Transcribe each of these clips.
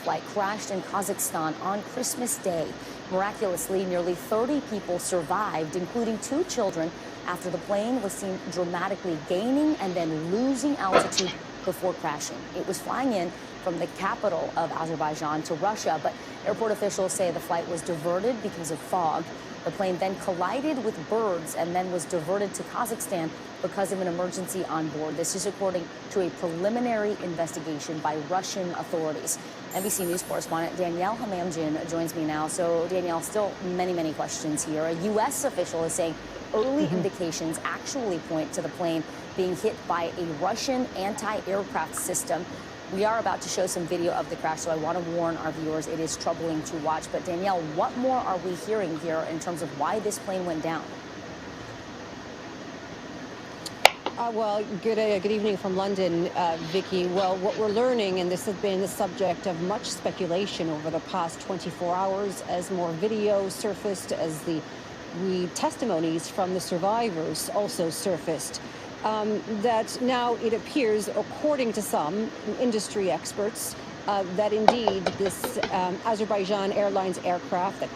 flight crashed in Kazakhstan on Christmas Day. Miraculously, nearly 30 people survived, including 2 children, after the plane was seen dramatically gaining and then losing altitude before crashing. It was flying in from the capital of Azerbaijan to Russia, but airport officials say the flight was diverted because of fog. The plane then collided with birds and then was diverted to Kazakhstan because of an emergency on board. This is according to a preliminary investigation by Russian authorities. NBC News correspondent Danielle Hamamjian joins me now. So, Danielle, still many questions here. A U.S. official is saying early indications actually point to the plane being hit by a Russian anti-aircraft system. We are about to show some video of the crash, so I want to warn our viewers it is troubling to watch. But Danielle, what more are we hearing here in terms of why this plane went down? Well, good evening from London, Vicky. Well, what we're learning, and this has been the subject of much speculation over the past 24 hours as more video surfaced, as the testimonies from the survivors also surfaced, that now it appears, according to some industry experts, that indeed this Azerbaijan Airlines aircraft that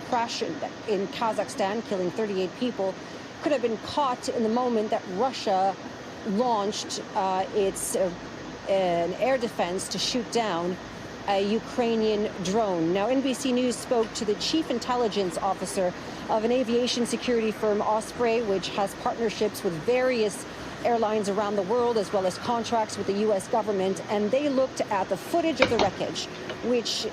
crashed in Kazakhstan, killing 38 people, could have been caught in the moment that Russia launched its an air defense to shoot down a Ukrainian drone. Now, NBC News spoke to the chief intelligence officer of an aviation security firm, Osprey, which has partnerships with various airlines around the world, as well as contracts with the U.S. government, and they looked at the footage of the wreckage, which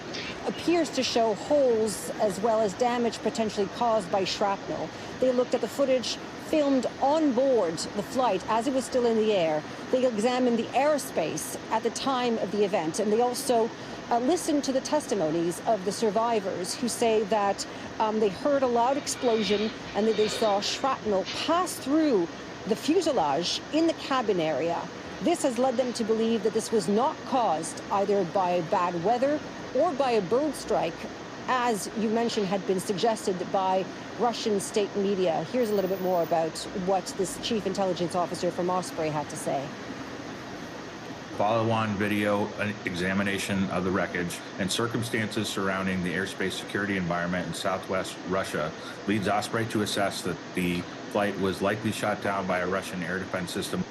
appears to show holes as well as damage potentially caused by shrapnel. They looked at the footage filmed on board the flight as it was still in the air. They examined the airspace at the time of the event, and they also listened to the testimonies of the survivors, who say that they heard a loud explosion and that they saw shrapnel pass through the fuselage in the cabin area. This has led them to believe that this was not caused either by bad weather or by a bird strike, as you mentioned had been suggested by Russian state media. Here's a little bit more about what this chief intelligence officer from Osprey had to say. Follow-on video examination of the wreckage and circumstances surrounding the airspace security environment in southwest Russia leads Osprey to assess that the flight was likely shot down by a Russian air defense system.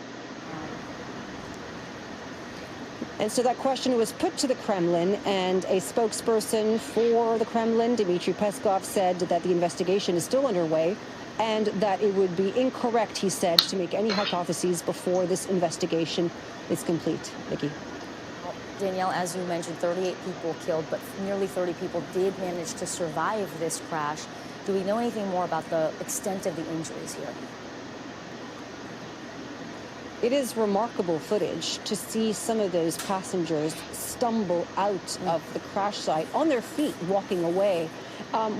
And so that question was put to the Kremlin, and a spokesperson for the Kremlin, Dmitry Peskov, said that the investigation is still underway and that it would be incorrect, he said, to make any hypotheses before this investigation is complete. Vicky. Well, Danielle, as you mentioned, 38 people killed, but nearly 30 people did manage to survive this crash. Do we know anything more about the extent of the injuries here? It is remarkable footage to see some of those passengers stumble out of the crash site on their feet, walking away.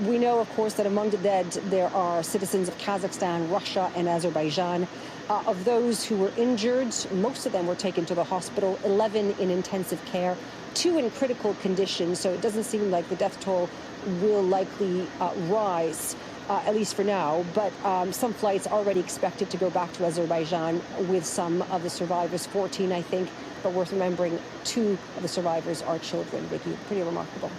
We know, of course, that among the dead, there are citizens of Kazakhstan, Russia, and Azerbaijan. Of those who were injured, most of them were taken to the hospital, 11 in intensive care, 2 in critical condition. So it doesn't seem like the death toll will likely rise, at least for now. But some flights already expected to go back to Azerbaijan with some of the survivors, 14, I think. But worth remembering, 2 of the survivors are children, Vicky. Pretty remarkable.